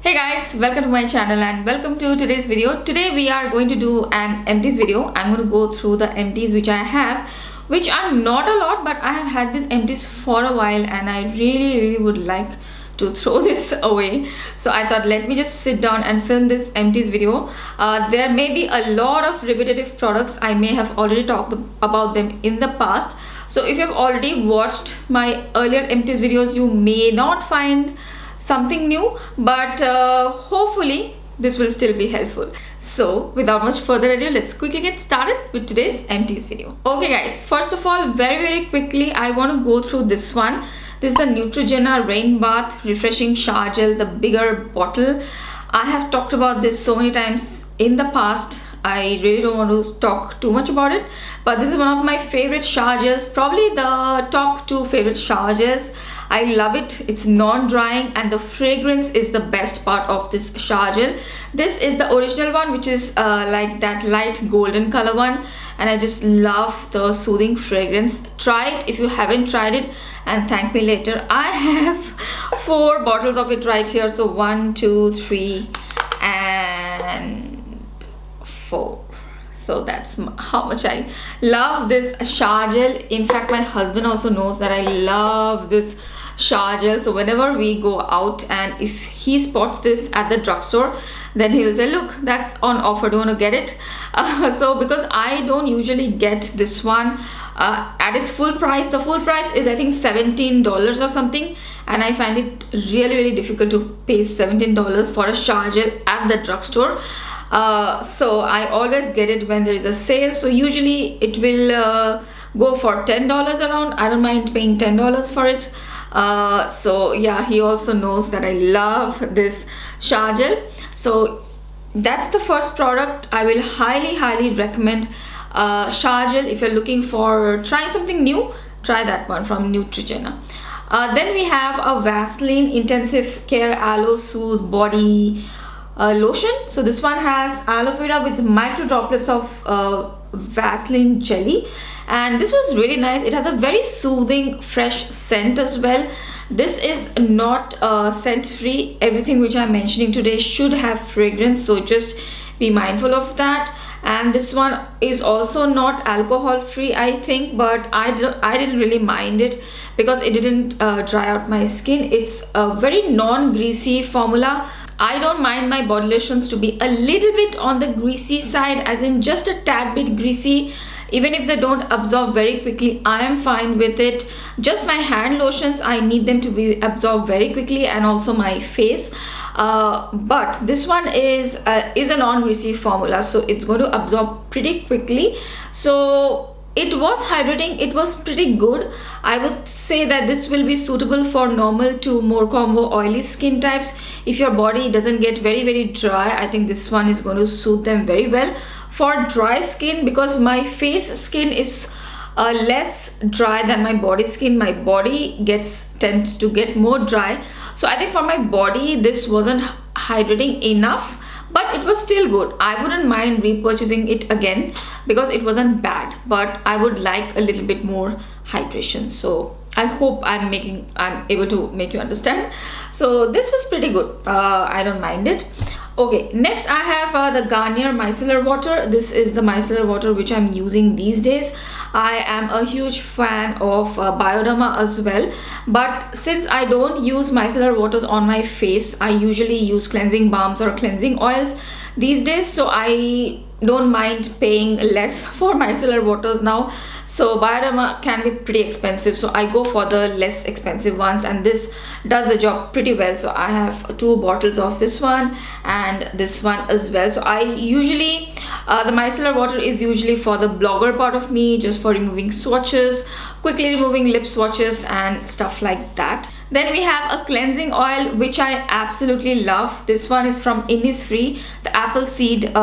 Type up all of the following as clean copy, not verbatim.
Hey guys, welcome to my channel and welcome to today's video. Today we are going to do an empties video. I'm going to go through the empties which I have, which are not a lot, but I have had these empties for a while and I really would like to throw this away. So I thought let me just sit down and film this empties video. There may be a lot of repetitive products. I may have already talked about them in the past. So if you have already watched my earlier empties videos, you may not find something new, but hopefully this will still be helpful. So without much further ado, let's quickly get started with today's empties video. Okay guys, first of all, very quickly I want to go through this one. This is the Neutrogena Rain Bath Refreshing Shower Gel, the bigger bottle. I have talked about this so many times in the past. I really don't want to talk too much about it, but this is one of my favorite shower gels, probably the top 2 favorite shower gels. I love it. It's non-drying and the fragrance is the best part of this shower gel. This is the original one, which is like that light golden color one, and I just love the soothing fragrance. Try it if you haven't tried it and thank me later. I have 4 bottles of it right here, so 1, 2, 3 and 4. So that's how much I love this shower gel. In fact, my husband also knows that I love this shower gel. So whenever we go out and if he spots this at the drugstore, then he will say, look, that's on offer, do you want to get it? So because I don't usually get this one at its full price. The full price is I think $17 or something, and I find it really difficult to pay $17 for a shower gel at the drugstore. So I always get it when there is a sale. So usually it will go for $10 around. I don't mind paying $10 for it. So yeah, he also knows that I love this shower gel. So that's the first product. I will highly recommend shower gel. If you're looking for trying something new, try that one from Neutrogena. Then we have a Vaseline Intensive Care Aloe Soothe Body Lotion. So this one has aloe vera with micro droplets of Vaseline jelly, and this was really nice. It has a very soothing fresh scent as well. This is not scent free. Everything which I'm mentioning today should have fragrance, so just be mindful of that. And this one is also not alcohol free, I think, but I didn't really mind it because it didn't dry out my skin. It's a very non-greasy formula. I don't mind my body lotions to be a little bit on the greasy side, as in just a tad bit greasy. Even if they don't absorb very quickly, I am fine with it. Just my hand lotions, I need them to be absorbed very quickly, and also my face. But this one is a non-greasy formula, so it's going to absorb pretty quickly. So it was hydrating. It was pretty good. I would say that this will be suitable for normal to more combo oily skin types. If your body doesn't get very dry, I think this one is going to suit them very well. For dry skin, because my face skin is less dry than my body skin, my body tends to get more dry. So I think for my body this wasn't hydrating enough, but it was still good. I wouldn't mind repurchasing it again because it wasn't bad, but I would like a little bit more hydration. So I hope I'm able to make you understand. So this was pretty good. I don't mind it. Okay, next I have the Garnier Micellar Water. This is the micellar water which I'm using these days. I am a huge fan of Bioderma as well, but since I don't use micellar waters on my face, I usually use cleansing balms or cleansing oils these days. So I don't mind paying less for micellar waters now. So Bioderma can be pretty expensive, so I go for the less expensive ones, and this does the job pretty well. So I have 2 bottles of this one and this one as well. So I usually the micellar water is usually for the blogger part of me, just for removing swatches, quickly removing lip swatches and stuff like that. Then we have a cleansing oil which I absolutely love. This one is from Innisfree. The apple seed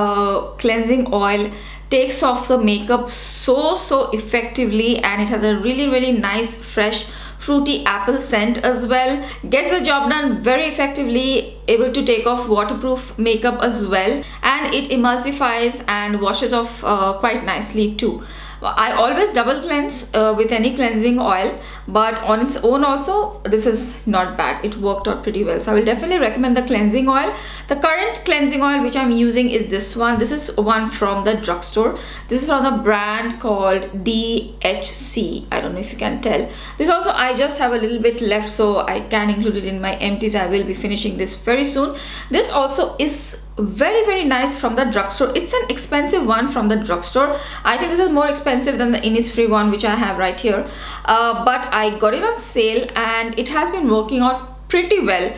cleansing oil takes off the makeup so effectively, and it has a really nice fresh fruity apple scent as well. Gets the job done very effectively, able to take off waterproof makeup as well, and it emulsifies and washes off quite nicely too. I always double cleanse with any cleansing oil, but on its own also this is not bad. It worked out pretty well. So I will definitely recommend the cleansing oil. The current cleansing oil which I'm using is this one. This is one from the drugstore. This is from the brand called DHC. I don't know if you can tell. This also I just have a little bit left, so I can include it in my empties. I will be finishing this very soon. This also is very nice from the drugstore. It's an expensive one from the drugstore. I think this is more expensive than the Innisfree one which I have right here, but I got it on sale and it has been working out pretty well.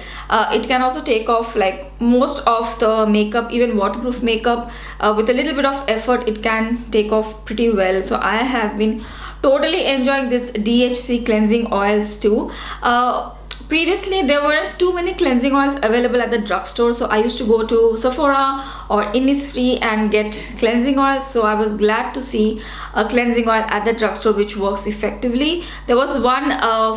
It can also take off like most of the makeup, even waterproof makeup. With a little bit of effort it can take off pretty well. So I have been totally enjoying this DHC cleansing oils too. Previously there weren't too many cleansing oils available at the drugstore, so I used to go to Sephora or Innisfree and get cleansing oils. So I was glad to see a cleansing oil at the drugstore which works effectively. There was one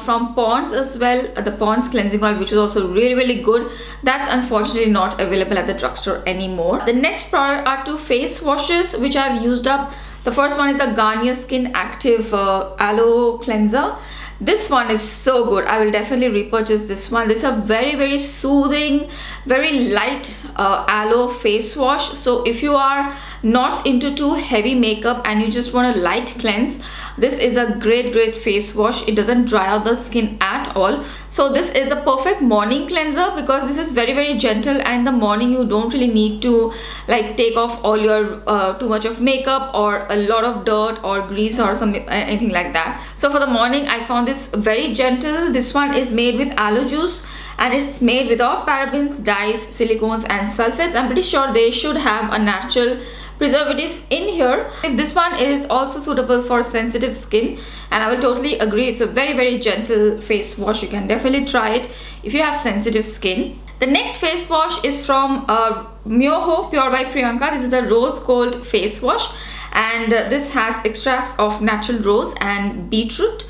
from Pond's as well, the Pond's cleansing oil, which was also really good. That's unfortunately not available at the drugstore anymore. The next product are two face washes which I've used up. The first one is the Garnier Skin Active Aloe Cleanser. This one is so good. I will definitely repurchase this one. This is a very soothing, very light aloe face wash. So if you are not into too heavy makeup and you just want a light cleanse, this is a great face wash. It doesn't dry out the skin at all. So this is a perfect morning cleanser because this is very gentle, and in the morning you don't really need to like take off all your too much of makeup or a lot of dirt or grease or something, anything like that. So for the morning I found this very gentle. This one is made with aloe juice and it's made without parabens, dyes, silicones and sulfates. I'm pretty sure they should have a natural preservative in here. If this one is also suitable for sensitive skin, and I will totally agree, it's a very gentle face wash. You can definitely try it if you have sensitive skin. The next face wash is from Myoho Pure by Priyanka. This is the Rose Gold face wash, and this has extracts of natural rose and beetroot.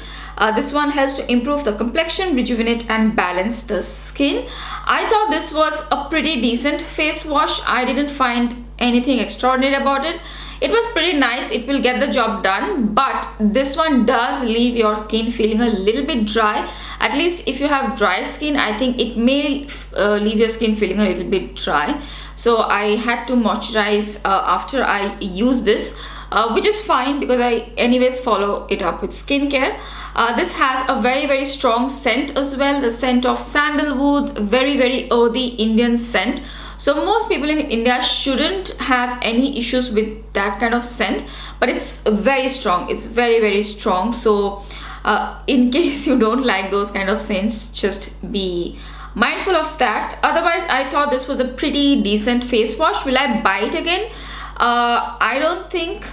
This one helps to improve the complexion, rejuvenate and balance the skin. I thought this was a pretty decent face wash. I didn't find anything extraordinary about it. It was pretty nice. It will get the job done, but this one does leave your skin feeling a little bit dry. At least if you have dry skin, I think it may leave your skin feeling a little bit dry. So I had to moisturize after I use this, which is fine because I anyways follow it up with skincare. This has a very strong scent as well, the scent of sandalwood, very earthy Indian scent. So most people in India shouldn't have any issues with that kind of scent, but it's very strong. It's very strong. So in case you don't like those kind of scents, just be mindful of that. Otherwise I thought this was a pretty decent face wash. Will I buy it again? I don't think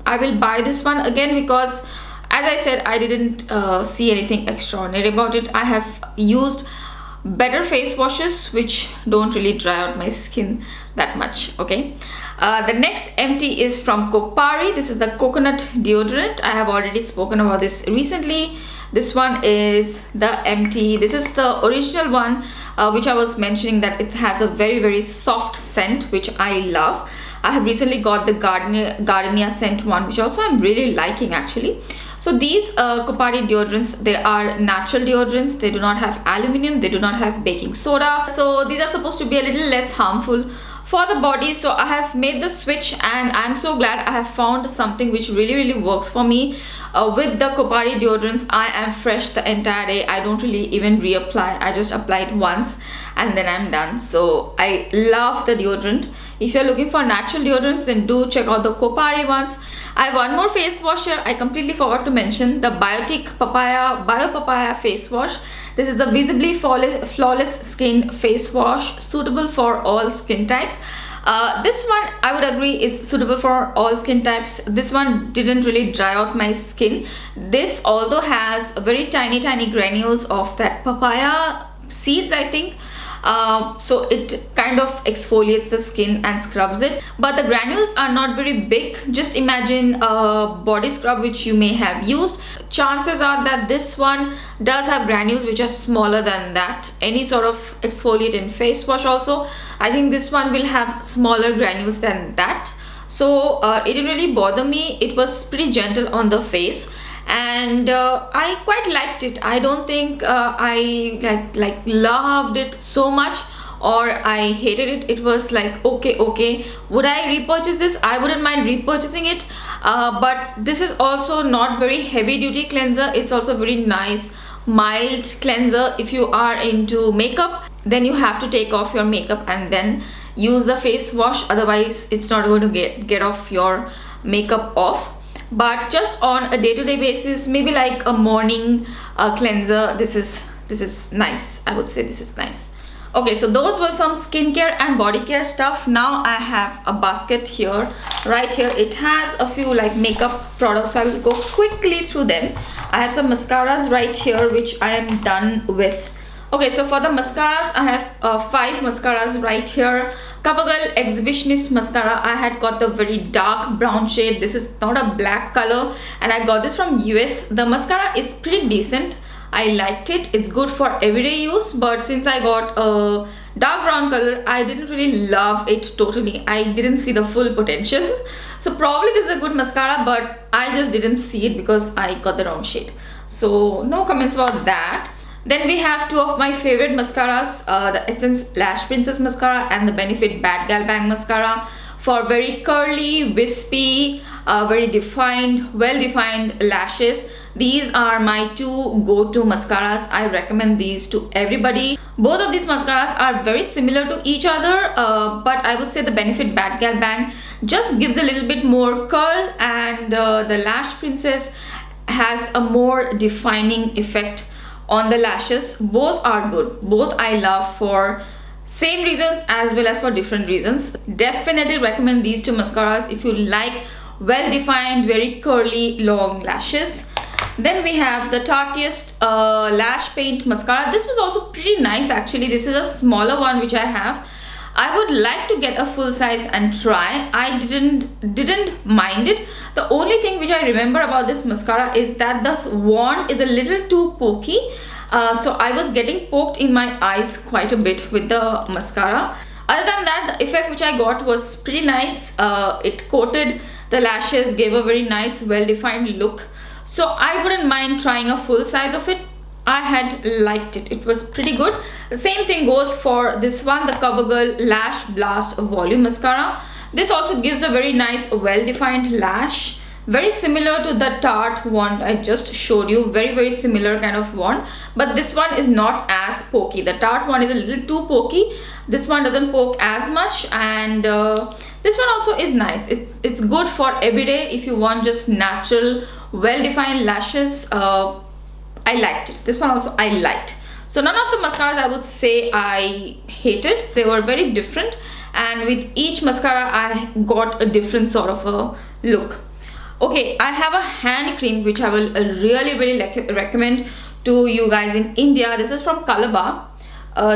I will buy this one again because, as I said, I didn't see anything extraordinary about it. I have used better face washes which don't really dry out my skin that much. Okay, the next empty is from Kapadi. This is the coconut deodorant. I have already spoken about this recently. This one is the empty. This is the original one which I was mentioning, that it has a very soft scent which I love. I have recently got the Garnier scent one, which also I'm really liking actually. So these Kapadi deodorants, they are natural deodorants. They do not have aluminum, they do not have baking soda. So these are supposed to be a little less harmful for the body. So I have made the switch and I'm so glad I have found something which really works for me. With the Kapadi deodorants, I am fresh the entire day. I don't really even reapply. I just apply it once and then I'm done. So I love the deodorant. If you're looking for natural deodorants, then do check out the Kapadi ones. I have one more face wash here. I completely forgot to mention the Biotique Papaya face wash. This is the Visibly Flawless Skin face wash, suitable for all skin types. This one, I would agree, is suitable for all skin types. This one didn't really dry out my skin. This although has very tiny granules of that papaya seeds, I think. So it kind of exfoliates the skin and scrubs it, but the granules are not very big. Just imagine a body scrub which you may have used. Chances are that this one does have granules which are smaller than that. Any sort of exfoliate in face wash also, I think this one will have smaller granules than that. So it didn't really bother me. It was pretty gentle on the face, and I quite liked it. I don't think I loved it so much or I hated it. It was like okay. Would I repurchase this? I wouldn't mind repurchasing it, but this is also not very heavy duty cleanser. It's also very nice mild cleanser. If you are into makeup, then you have to take off your makeup and then use the face wash, otherwise it's not going to get off your makeup off. But just on a day-to-day basis, maybe like a morning cleanser, this is nice. I would say this is nice. Okay, so those were some skincare and body care stuff. Now I have a basket here. Right here it has a few like makeup products, so I will go quickly through them. I have some mascaras right here which I am done with. Okay, so for the mascaras, I have 5 mascaras right here. Covergirl Exhibitionist mascara. I had got the very dark brown shade. This is not a black color, and I got this from US. The mascara is pretty decent. I liked it. It's good for everyday use, but since I got a dark brown color, I didn't really love it totally. I didn't see the full potential. So probably this is a good mascara, but I just didn't see it because I got the wrong shade. So no comments about that. Then we have 2 of my favorite mascaras, the Essence Lash Princess mascara and the Benefit Bad Gal Bang mascara, for very curly, wispy, very defined, well-defined lashes. These are my 2 go-to mascaras. I recommend these to everybody. Both of these mascaras are very similar to each other, but I would say the Benefit Bad Gal Bang just gives a little bit more curl, and the Lash Princess has a more defining effect on the lashes. Both are good. Both I love for same reasons as well as for different reasons. Definitely recommend these 2 mascaras if you like well-defined, very curly, long lashes. Then we have the Tartiest Lash Paint Mascara. This was also pretty nice actually. This is a smaller one which I have. I would like to get a full size and try. I didn't mind it. The only thing which I remember about this mascara is that the wand is a little too pokey. So I was getting poked in my eyes quite a bit with the mascara. Other than that, the effect which I got was pretty nice. It coated the lashes, gave a very nice well-defined look. So I wouldn't mind trying a full size of it. I had liked it. It was pretty good. The same thing goes for this one, the Covergirl Lash Blast Volume Mascara. This also gives a very nice well-defined lash. Very similar to the Tarte wand I just showed you. Very similar kind of wand. But this one is not as pokey. The Tarte one is a little too pokey. This one doesn't poke as much. And this one also is nice. It's good for everyday if you want just natural, well-defined lashes. I liked it. This one also I liked. So none of the mascaras I would say I hated. They were very different, and with each mascara I got a different sort of a look. Okay, I have a hand cream which I will really recommend to you guys in India. This is from Calabar.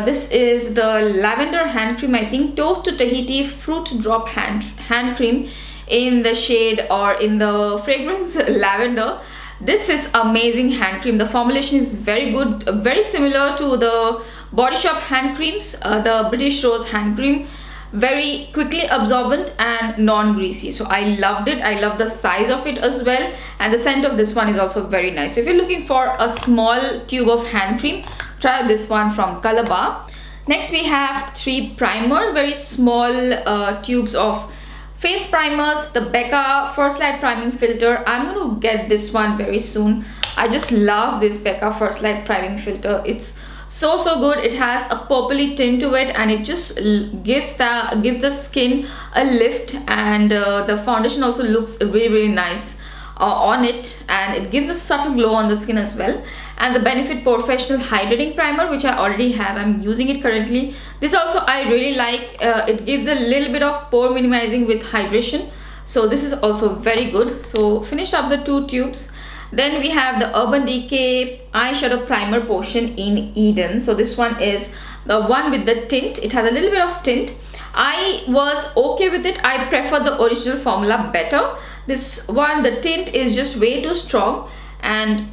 This is the Lavender hand cream. I think Toast to Tahiti Fruit Drop hand cream in the shade or in the fragrance Lavender. This is amazing hand cream. The formulation is very good, very similar to the Body Shop hand creams, the British Rose hand cream. Very quickly absorbent and non-greasy. So I loved it. I love the size of it as well, and the scent of this one is also very nice. So if you're looking for a small tube of hand cream, try this one from Calabar. Next we have 3 primers, very small tubes of face primers. The Becca First Light Priming Filter. I'm going to get this one very soon. I just love this Becca First Light Priming Filter. It's so good. It has a purpley tint to it, and it just gives the skin a lift, and the foundation also looks really nice on it, and it gives a subtle glow on the skin as well. And the Benefit Professional Hydrating Primer, which I already have. I'm using it currently. This also I really like. It gives a little bit of pore minimizing with hydration. So this is also very good. So finish up the 2 tubes. Then we have the Urban Decay Eyeshadow Primer Potion in Eden. So this one is the one with the tint. It has a little bit of tint. I was okay with it. I prefer the original formula better. This one, the tint is just way too strong, and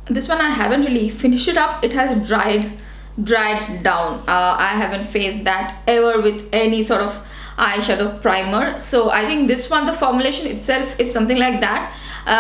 this one I haven't really finished it up. It has dried down. I haven't faced that ever with any sort of eyeshadow primer. So I think this one, the formulation itself is something like that.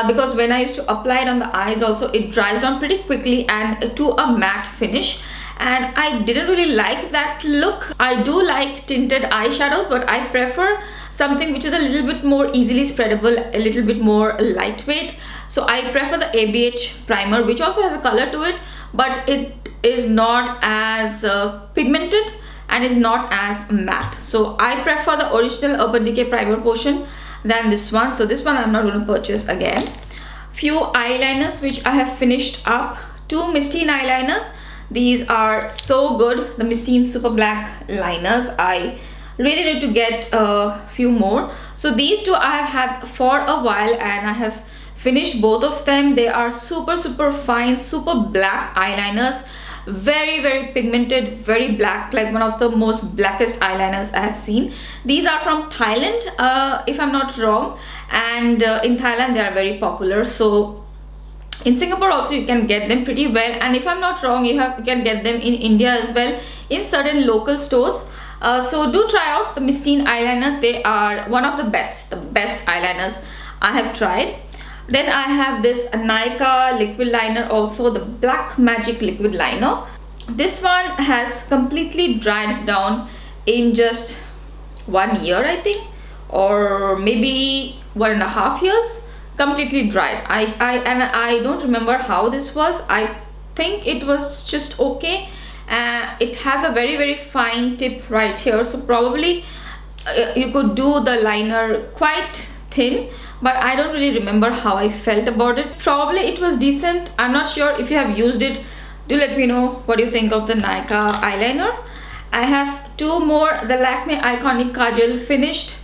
because when I used to apply it on the eyes also, it dries down pretty quickly and to a matte finish, and I didn't really like that look. I do like tinted eyeshadows, but I prefer something which is a little bit more easily spreadable, a little bit more lightweight. So I prefer the ABH primer, which also has a color to it, but it is not as pigmented and is not as matte. So I prefer the original Urban Decay primer portion than this one. So this one I'm not going to purchase again. Few eyeliners which I have finished up. Two Mistine eyeliners. These are so good. The Mistine Super Black liners. I really need to get a few more. So these two I have had for a while and I have finished both of them. They are super fine, super black eyeliners. Very pigmented, very black, like one of the most blackest eyeliners I have seen. These are from Thailand, if I'm not wrong, and in Thailand they are very popular. So in Singapore also you can get them pretty well, and if I'm not wrong, you can get them in India as well in certain local stores. So do try out the Mistine eyeliners. They are one of the best eyeliners I have tried. Then I have this Nika liquid liner, also the Black Magic liquid liner. This one has completely dried down in just 1 year, I think, or maybe 1.5 years. Completely dried. I don't remember how this was. I think it was just okay. It has a very fine tip right here, so probably you could do the liner quite thin, but I don't really remember how I felt about it. Probably it was decent. I'm not sure. If you have used it, do let me know what you think of the Nika eyeliner. I have two more, the Lakme Iconic Kajal finished.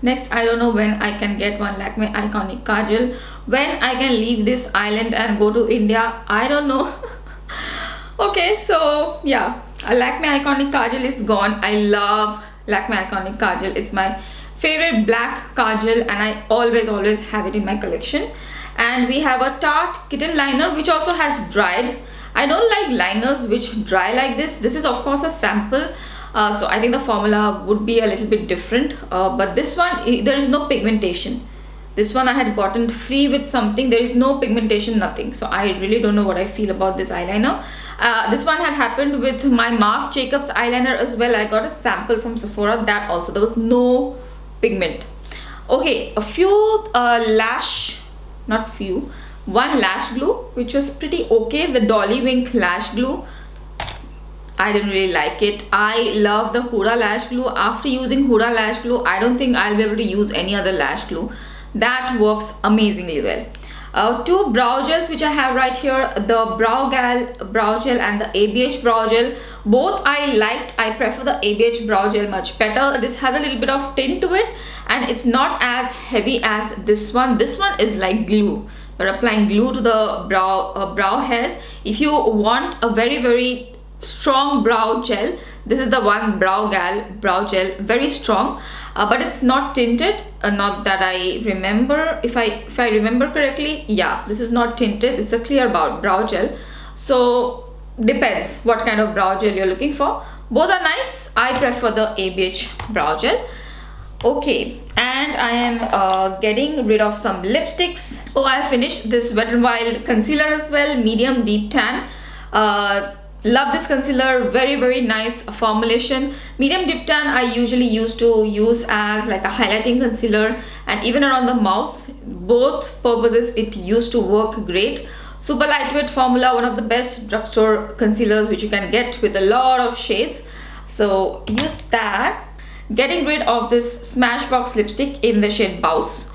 Next, I don't know when I can get one Lakme Iconic Kajal. When I can leave this island and go to India, I don't know. Okay, so yeah, a Lakme Iconic Kajal is gone. I love Lakme Iconic Kajal. It's my favorite black kajal and I always have it in my collection. And we have a Tarte Kitten liner which also has dried. I don't like liners which dry like this. This is of course a sample, so I think the formula would be a little bit different, but this one, there is no pigmentation. This one I had gotten free with something. There is no pigmentation, nothing. So I really don't know what I feel about this eyeliner. This one had happened with my Marc Jacobs eyeliner as well. I got a sample from Sephora. That also, there was no pigment. Okay, a few one lash glue which was pretty okay. The Dolly Wink lash glue, I didn't really like it. I love the Huda lash glue. After using Huda lash glue, I don't think I'll be able to use any other lash glue. That works amazingly well. Two brow gels which I have right here, the Brow gel and the ABH brow gel. Both I liked. I prefer the ABH brow gel much better. This has a little bit of tint to it and it's not as heavy as this one. This one is like glue. You're applying glue to the brow hairs. If you want a very strong brow gel, this is the one brow gel, very strong, but it's not tinted, not that I remember. If I remember correctly, yeah, this is not tinted. It's a clear brow gel. So depends what kind of brow gel you're looking for. Both are nice. I prefer the ABH brow gel. Okay, and I am getting rid of some lipsticks. Oh, I finished this Wet n Wild concealer as well, medium deep tan. Love this concealer, very nice formulation. Medium dip tan I usually used to use as like a highlighting concealer and even around the mouth. Both purposes it used to work great. Super lightweight formula, one of the best drugstore concealers which you can get with a lot of shades. So use that. Getting rid of this Smashbox lipstick in the shade Bouse.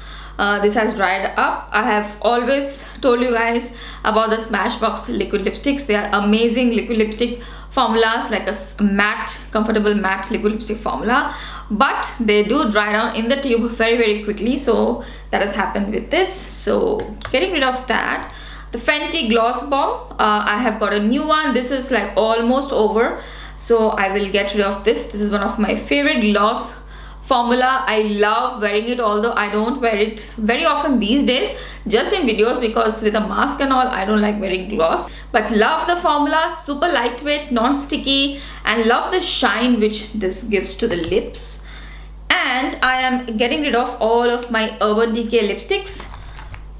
This has dried up. I have always told you guys about the Smashbox liquid lipsticks. They are amazing liquid lipstick formulas, like a matte, comfortable matte liquid lipstick formula, but they do dry down in the tube very quickly. So that has happened with this. So getting rid of that. The Fenty Gloss Bomb, I have got a new one. This is like almost over, so I will get rid of this. This is one of my favorite gloss formula. I love wearing it, although I don't wear it very often these days, just in videos, because with a mask and all I don't like wearing gloss. But love the formula, super lightweight, non-sticky, and love the shine which this gives to the lips. And I am getting rid of all of my Urban Decay lipsticks.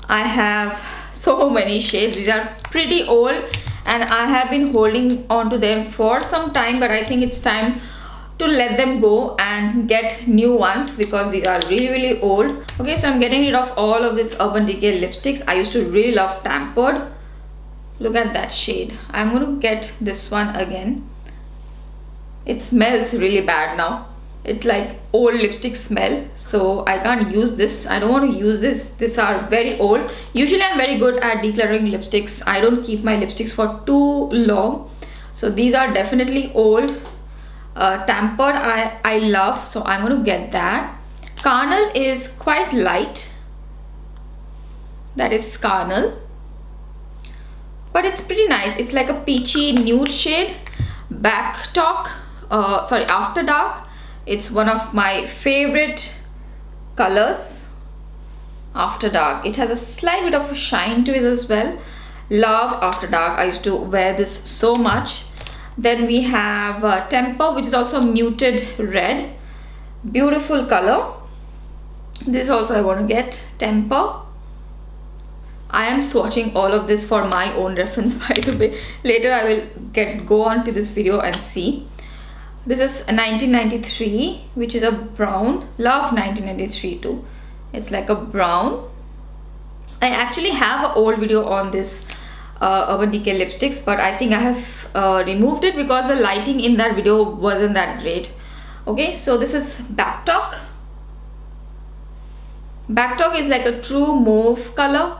I have so many shades. These are pretty old and I have been holding on to them for some time, but I think it's time to let them go and get new ones because these are really old. Okay, so I'm getting rid of all of this Urban Decay lipsticks. I used to really love Tampered. Look at that shade. I'm going to get this one again. It smells really bad now. It's like old lipstick smell, so I can't use this. I don't want to use this. These are very old. Usually I'm very good at decluttering lipsticks. I don't keep my lipsticks for too long, so these are definitely old. Tampered I love, so I'm going to get that. Carnal is quite light. That is Carnal, but it's pretty nice. It's like a peachy nude shade. After Dark. It's one of my favorite colors. After Dark. It has a slight bit of a shine to it as well. Love After Dark. I used to wear this so much. Then we have Temper, which is also muted red. Beautiful color. This also I want to get. Temper. I am swatching all of this for my own reference, by the way. Later I will go on to this video and see. This is a 1993, which is a brown. Love 1993 too. It's like a brown. I actually have an old video on this Urban Decay lipsticks, but I think I have removed it because the lighting in that video wasn't that great. Okay, so this is Backtalk. Backtalk is like a true mauve color,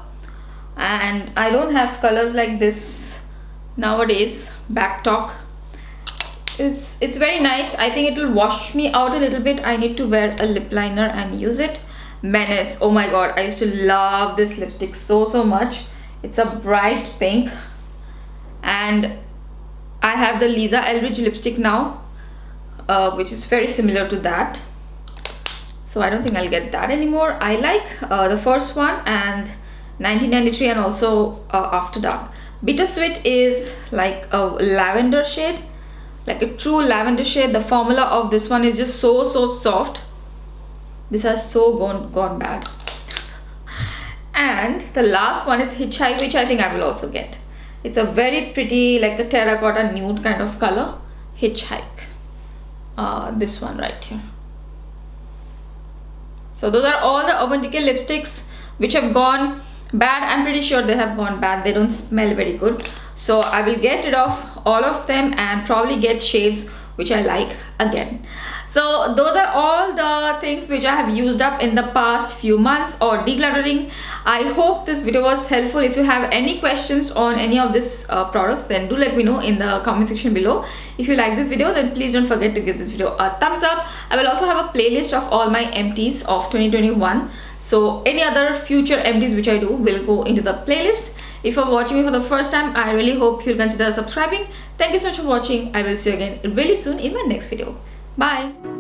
and I don't have colors like this nowadays. Backtalk. It's very nice. I think it will wash me out a little bit. I need to wear a lip liner and use it. Menace. Oh my god, I used to love this lipstick so much. It's a bright pink, and I have the Lisa Eldridge lipstick now, which is very similar to that. So I don't think I'll get that anymore. I like the first one and 1993 and also After Dark. Bittersweet is like a lavender shade. Like a true lavender shade. The formula of this one is just so soft. This has so gone bad. And the last one is Hitchhike, which I think I will also get. It's a very pretty, like a terracotta nude kind of color. Hitchhike. This one right here. So those are all the Urban Decay lipsticks which have gone bad. I'm pretty sure they have gone bad. They don't smell very good. So I will get rid of all of them and probably get shades which I like again. So those are all the things which I have used up in the past few months or decluttering. I hope this video was helpful. If you have any questions on any of these products, then do let me know in the comment section below. If you like this video, then please don't forget to give this video a thumbs up. I will also have a playlist of all my empties of 2021. So any other future empties which I do will go into the playlist. If you're watching me for the first time, I really hope you'll consider subscribing. Thank you so much for watching. I will see you again really soon in my next video. Bye.